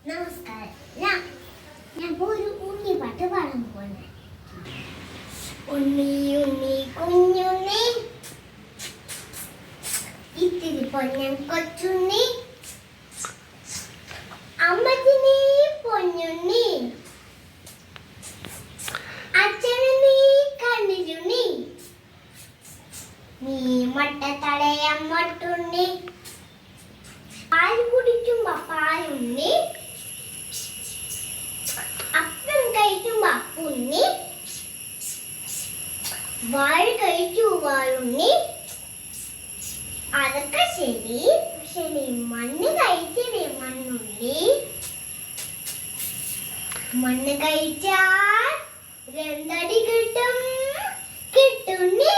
നമസ്കാരം. ഞാൻ ഒരു ഉണ്ണി പാട്ട് പാടാൻ പോകുന്നത്. ഉണ്ണി ഉണ്ണി കുഞ്ഞുണ്ണി, ഇത്തിരി പൊന്നൻ കൊച്ചുണ്ണി, അമ്മച്ചിനി പൊന്നുണ്ണി, അച്ഛന് നീ കണ്ണിലുണ്ണി, നീ മട്ട തടയാൻ മട്ടുണ്ണി, പാൽ കുടിക്കുമ്പോ പാലുണ്ണി, അപ്പം കഴിക്കുമ്പോ അപ്പുണ്ണി, വാഴ കഴിച്ചു വാഴുണ്ണി. അതൊക്കെ ശരി, പക്ഷെ നീ മണ്ണ് കഴിച്ചതേ മണ്ണുണ്ണി. മണ്ണ് കഴിച്ചാൽ രണ്ടടി കിട്ടും കിട്ടുണ്ണി.